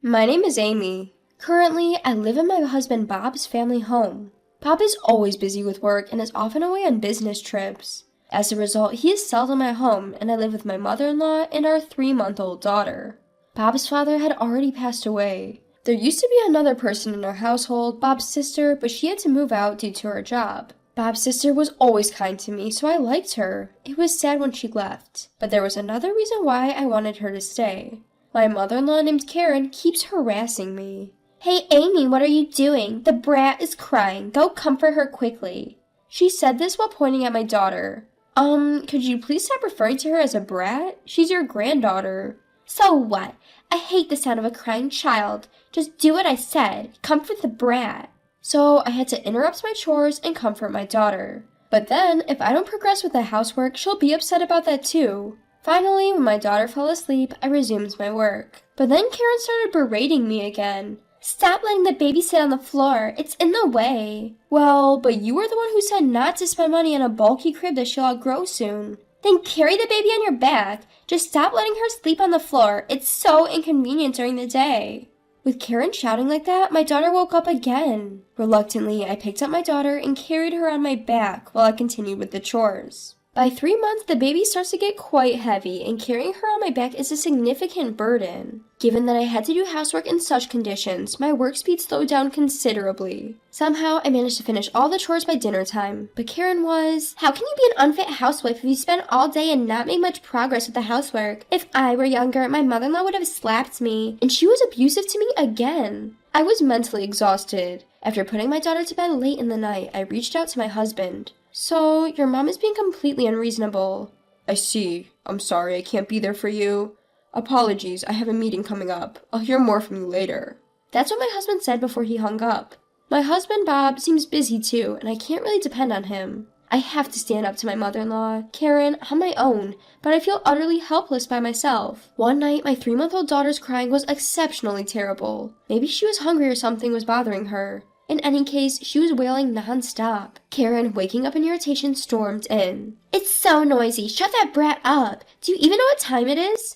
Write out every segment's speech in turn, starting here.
My name is Amy. Currently, I live in my husband Bob's family home. Bob is always busy with work and is often away on business trips. As a result, he is seldom at home, and I live with my mother-in-law and our 3-month-old daughter. Bob's father had already passed away. There used to be another person in our household, Bob's sister, but she had to move out due to her job. Bob's sister was always kind to me, so I liked her. It was sad when she left, but there was another reason why I wanted her to stay. My mother-in-law named Karen keeps harassing me. "Hey, Amy, what are you doing? The brat is crying. Go comfort her quickly." She said this while pointing at my daughter. Could you please stop referring to her as a brat? She's your granddaughter." "So what? I hate the sound of a crying child. Just do what I said. Comfort the brat." So I had to interrupt my chores and comfort my daughter. But then, if I don't progress with the housework, she'll be upset about that too. Finally, when my daughter fell asleep, I resumed my work. But then Karen started berating me again. "Stop letting the baby sit on the floor. It's in the way." "Well, but you were the one who said not to spend money on a bulky crib that she'll outgrow soon." "Then carry the baby on your back. Just stop letting her sleep on the floor. It's so inconvenient during the day." With Karen shouting like that, my daughter woke up again. Reluctantly, I picked up my daughter and carried her on my back while I continued with the chores. By 3 months, the baby starts to get quite heavy, and carrying her on my back is a significant burden. Given that I had to do housework in such conditions, my work speed slowed down considerably. Somehow, I managed to finish all the chores by dinner time, but Karen was, "How can you be an unfit housewife if you spend all day and not make much progress with the housework? If I were younger, my mother-in-law would have slapped me, and she was abusive to me again." I was mentally exhausted. After putting my daughter to bed late in the night, I reached out to my husband. "So, your mom is being completely unreasonable." "I see. I'm sorry I can't be there for you. Apologies, I have a meeting coming up. I'll hear more from you later." That's what my husband said before he hung up. My husband, Bob, seems busy too, and I can't really depend on him. I have to stand up to my mother-in-law, Karen, on my own, but I feel utterly helpless by myself. One night, my 3-month-old daughter's crying was exceptionally terrible. Maybe she was hungry or something was bothering her. In any case, she was wailing non-stop. Karen, waking up in irritation, stormed in. "It's so noisy. Shut that brat up. Do you even know what time it is?"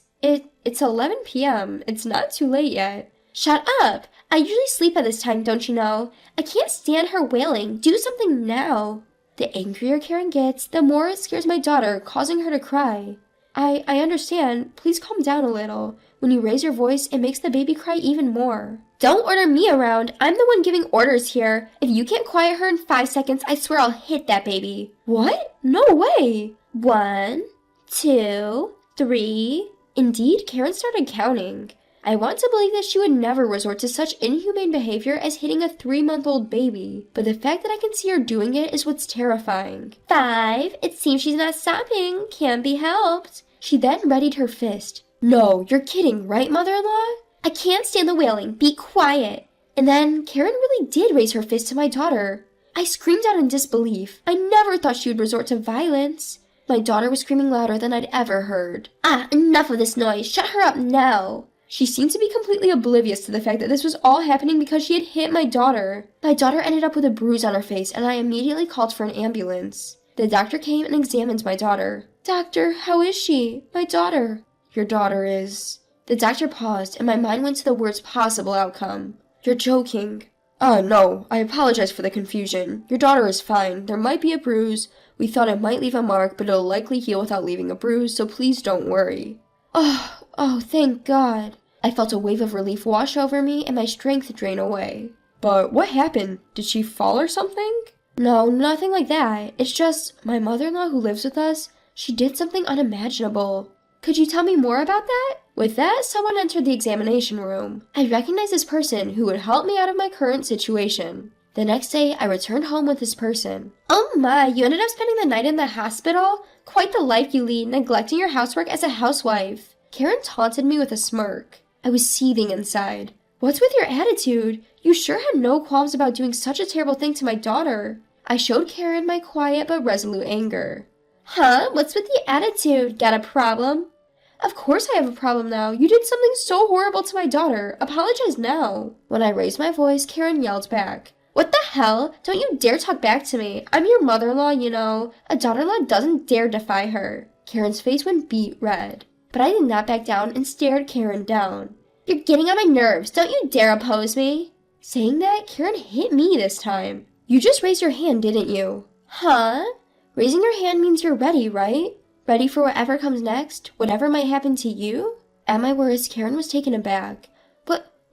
It's 11 p.m. It's not too late yet." "Shut up. I usually sleep at this time, don't you know? I can't stand her wailing. Do something now." The angrier Karen gets, the more it scares my daughter, causing her to cry. I understand. Please calm down a little. When you raise your voice, it makes the baby cry even more." "Don't order me around. I'm the one giving orders here. If you can't quiet her in 5 seconds, I swear I'll hit that baby." "What? No way." 1, 2, 3. Indeed, Karen started counting. I want to believe that she would never resort to such inhumane behavior as hitting a 3-month-old baby, but the fact that I can see her doing it is what's terrifying. 5. It seems she's not stopping. Can't be helped. She then readied her fist. "No, you're kidding, right, mother-in-law?" "I can't stand the wailing. Be quiet." And then Karen really did raise her fist to my daughter. I screamed out in disbelief. I never thought she would resort to violence. My daughter was screaming louder than I'd ever heard. Enough of this noise. Shut her up now." She seemed to be completely oblivious to the fact that this was all happening because she had hit my daughter. My daughter ended up with a bruise on her face, and I immediately called for an ambulance. The doctor came and examined my daughter. "Doctor, how is she? My daughter." "Your daughter is..." The doctor paused, and my mind went to the worst possible outcome. "You're joking." No, I apologize for the confusion. Your daughter is fine. There might be a bruise. We thought it might leave a mark, but it'll likely heal without leaving a bruise, so please don't worry." Oh, thank God. I felt a wave of relief wash over me and my strength drain away. "But what happened? Did she fall or something?" "No, nothing like that. It's just, my mother-in-law who lives with us, she did something unimaginable." "Could you tell me more about that?" With that, someone entered the examination room. I recognized this person who would help me out of my current situation. The next day, I returned home with this person. "Oh my, you ended up spending the night in the hospital? Quite the life you lead, neglecting your housework as a housewife." Karen taunted me with a smirk. I was seething inside. "What's with your attitude? You sure had no qualms about doing such a terrible thing to my daughter." I showed Karen my quiet but resolute anger. "Huh? What's with the attitude? Got a problem?" "Of course I have a problem now. You did something so horrible to my daughter. Apologize now." When I raised my voice, Karen yelled back. "What the hell? Don't you dare talk back to me. I'm your mother-in-law, you know. A daughter-in-law doesn't dare defy her." Karen's face went beet red. But I did not back down and stared Karen down. You're getting on my nerves. Don't you dare oppose me. Saying that, Karen hit me this time. You just raised your hand, didn't you? Huh? Raising your hand means you're ready, right? Ready for whatever comes next? Whatever might happen to you? At my words, Karen was taken aback.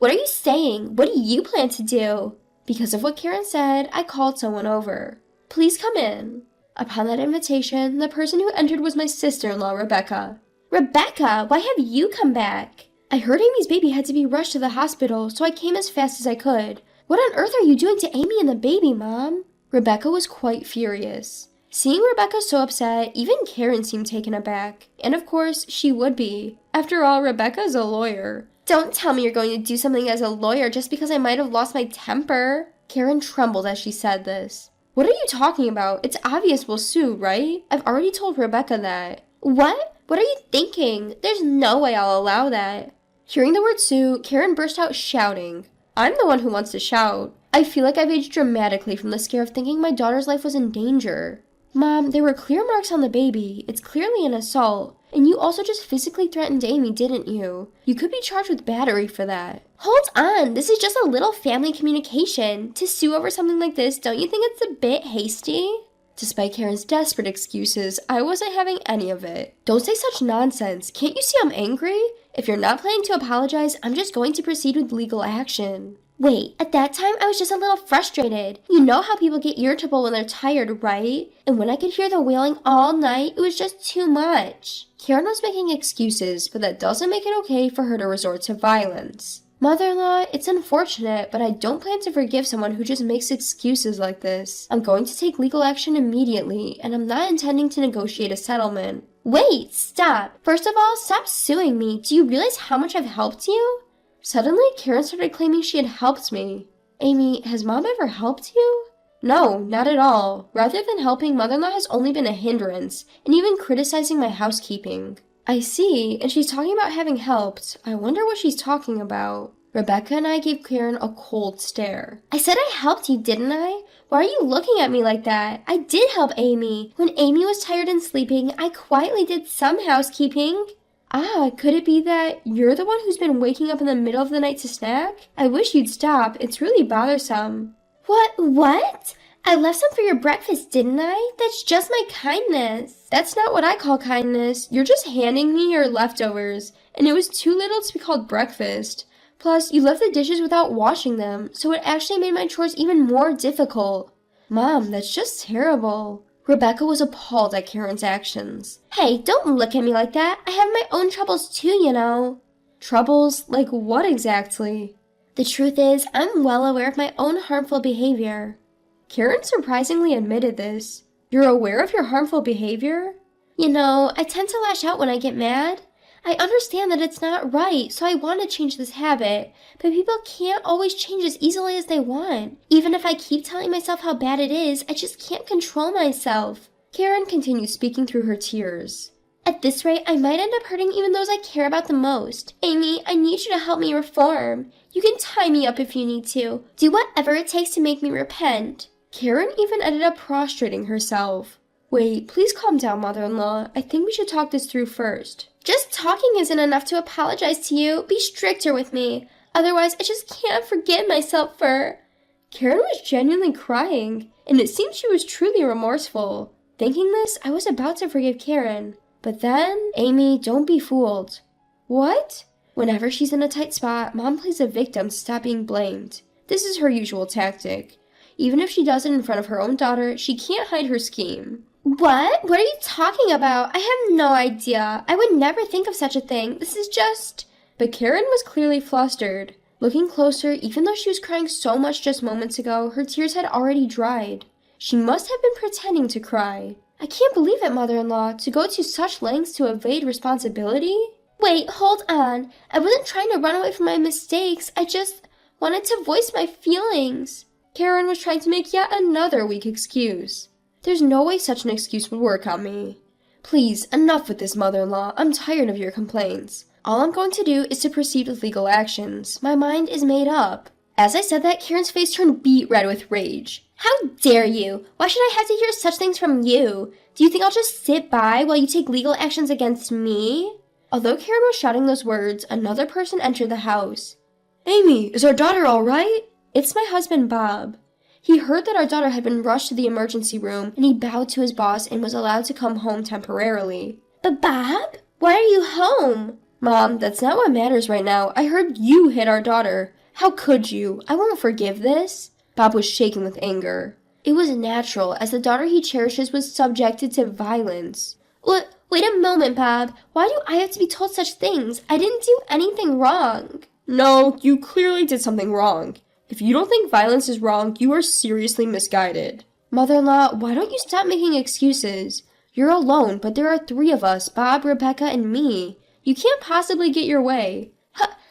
What are you saying? What do you plan to do? Because of what Karen said, I called someone over. Please come in. Upon that invitation, the person who entered was my sister-in-law, Rebecca. Rebecca, why have you come back? I heard Amy's baby had to be rushed to the hospital, so I came as fast as I could. What on earth are you doing to Amy and the baby, Mom? Rebecca was quite furious. Seeing Rebecca so upset, even Karen seemed taken aback. And of course, she would be. After all, Rebecca's a lawyer. Don't tell me you're going to do something as a lawyer just because I might have lost my temper. Karen trembled as she said this. What are you talking about? It's obvious we'll sue, right? I've already told Rebecca that. What? What are you thinking? There's no way I'll allow that. Hearing the word sue, Karen burst out shouting. I'm the one who wants to shout. I feel like I've aged dramatically from the scare of thinking my daughter's life was in danger. Mom, there were clear marks on the baby. It's clearly an assault. And you also just physically threatened Amy, didn't you? You could be charged with battery for that. Hold on, this is just a little family communication. To sue over something like this, don't you think it's a bit hasty? Despite Karen's desperate excuses, I wasn't having any of it. Don't say such nonsense. Can't you see I'm angry? If you're not planning to apologize, I'm just going to proceed with legal action. Wait, at that time I was just a little frustrated. You know how people get irritable when they're tired, right? And when I could hear the wailing all night, it was just too much. Karen was making excuses, but that doesn't make it okay for her to resort to violence. Mother-in-law, it's unfortunate, but I don't plan to forgive someone who just makes excuses like this. I'm going to take legal action immediately, and I'm not intending to negotiate a settlement. Wait, stop. First of all, stop suing me. Do you realize how much I've helped you? Suddenly, Karen started claiming she had helped me. Amy, has Mom ever helped you? No, not at all. Rather than helping, Mother-in-law has only been a hindrance, and even criticizing my housekeeping. I see, and she's talking about having helped. I wonder what she's talking about. Rebecca and I gave Karen a cold stare. I said I helped you, didn't I? Why are you looking at me like that? I did help Amy. When Amy was tired and sleeping, I quietly did some housekeeping. Ah, could it be that you're the one who's been waking up in the middle of the night to snack? I wish you'd stop. It's really bothersome. What? I left some for your breakfast, didn't I? That's just my kindness. That's not what I call kindness. You're just handing me your leftovers, and it was too little to be called breakfast. Plus, you left the dishes without washing them, so it actually made my chores even more difficult. Mom, that's just terrible. Rebecca was appalled at Karen's actions. Hey, don't look at me like that. I have my own troubles too, you know. Troubles? Like what exactly? The truth is, I'm well aware of my own harmful behavior. Karen surprisingly admitted this. You're aware of your harmful behavior? You know, I tend to lash out when I get mad. I understand that it's not right, so I want to change this habit, but people can't always change as easily as they want. Even if I keep telling myself how bad it is, I just can't control myself. Karen continued speaking through her tears. At this rate, I might end up hurting even those I care about the most. Amy, I need you to help me reform. You can tie me up if you need to. Do whatever it takes to make me repent. Karen even ended up prostrating herself. Wait, please calm down, mother-in-law. I think we should talk this through first. Just talking isn't enough to apologize to you. Be stricter with me. Otherwise, I just can't forgive myself for... Karen was genuinely crying, and it seemed she was truly remorseful. Thinking this, I was about to forgive Karen. But then, Amy, don't be fooled. What? Whenever she's in a tight spot, Mom plays a victim to stop being blamed. This is her usual tactic. Even if she does it in front of her own daughter, she can't hide her scheme. What? What are you talking about? I have no idea. I would never think of such a thing. This is just... But Karen was clearly flustered. Looking closer, even though she was crying so much just moments ago, her tears had already dried. She must have been pretending to cry. I can't believe it, mother-in-law, to go to such lengths to evade responsibility? Wait, hold on. I wasn't trying to run away from my mistakes. I just wanted to voice my feelings. Karen was trying to make yet another weak excuse. There's no way such an excuse would work on me. Please, enough with this, mother-in-law. I'm tired of your complaints. All I'm going to do is to proceed with legal actions. My mind is made up. As I said that, Karen's face turned beet red with rage. How dare you? Why should I have to hear such things from you? Do you think I'll just sit by while you take legal actions against me? Although Karen was shouting those words, another person entered the house. Amy, is our daughter all right? It's my husband, Bob. He heard that our daughter had been rushed to the emergency room, and he bowed to his boss and was allowed to come home temporarily. But Bob, why are you home? Mom, that's not what matters right now. I heard you hit our daughter. How could you? I won't forgive this. Bob was shaking with anger. It was natural, as the daughter he cherishes was subjected to violence. Wait a moment, Bob. Why do I have to be told such things? I didn't do anything wrong. No, you clearly did something wrong. If you don't think violence is wrong, you are seriously misguided. Mother-in-law, why don't you stop making excuses? You're alone, but there are 3 of us, Bob, Rebecca, and me. You can't possibly get your way.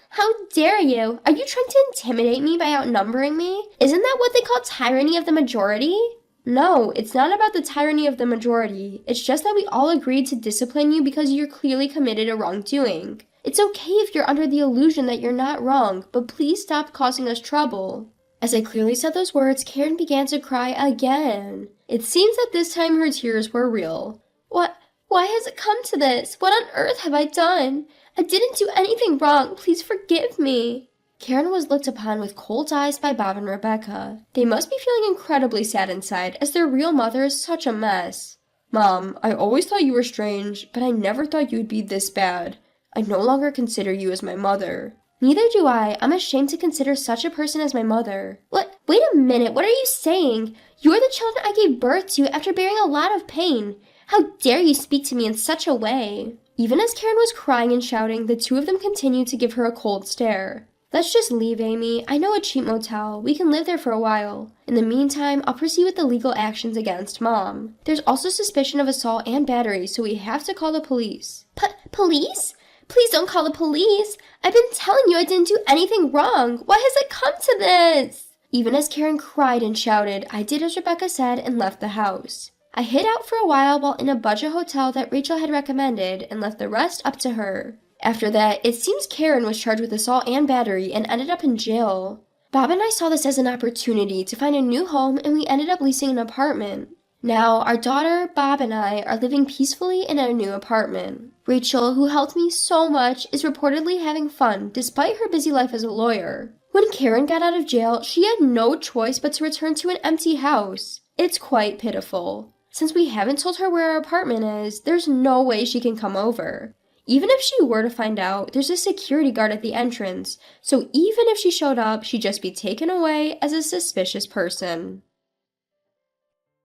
How dare you? Are you trying to intimidate me by outnumbering me? Isn't that what they call tyranny of the majority? No, it's not about the tyranny of the majority. It's just that we all agreed to discipline you because you're clearly committed a wrongdoing. It's okay if you're under the illusion that you're not wrong, but please stop causing us trouble. As I clearly said those words, Karen began to cry again. It seems that this time her tears were real. Why has it come to this? What on earth have I done? I didn't do anything wrong. Please forgive me. Karen was looked upon with cold eyes by Bob and Rebecca. They must be feeling incredibly sad inside, as their real mother is such a mess. Mom, I always thought you were strange, but I never thought you would be this bad. I no longer consider you as my mother. Neither do I. I'm ashamed to consider such a person as my mother. Wait a minute, what are you saying? You're the children I gave birth to after bearing a lot of pain. How dare you speak to me in such a way? Even as Karen was crying and shouting, the 2 of them continued to give her a cold stare. Let's just leave, Amy. I know a cheap motel. We can live there for a while. In the meantime, I'll proceed with the legal actions against Mom. There's also suspicion of assault and battery, so we have to call the police. Police? Please don't call the police. I've been telling you I didn't do anything wrong. Why has it come to this? Even as Karen cried and shouted, I did as Rebecca said and left the house. I hid out for a while in a budget hotel that Rachel had recommended and left the rest up to her. After that, it seems Karen was charged with assault and battery and ended up in jail. Bob and I saw this as an opportunity to find a new home, and we ended up leasing an apartment. Now, our daughter, Bob, and I are living peacefully in our new apartment. Rachel, who helped me so much, is reportedly having fun despite her busy life as a lawyer. When Karen got out of jail, she had no choice but to return to an empty house. It's quite pitiful. Since we haven't told her where our apartment is, there's no way she can come over. Even if she were to find out, there's a security guard at the entrance, so even if she showed up, she'd just be taken away as a suspicious person.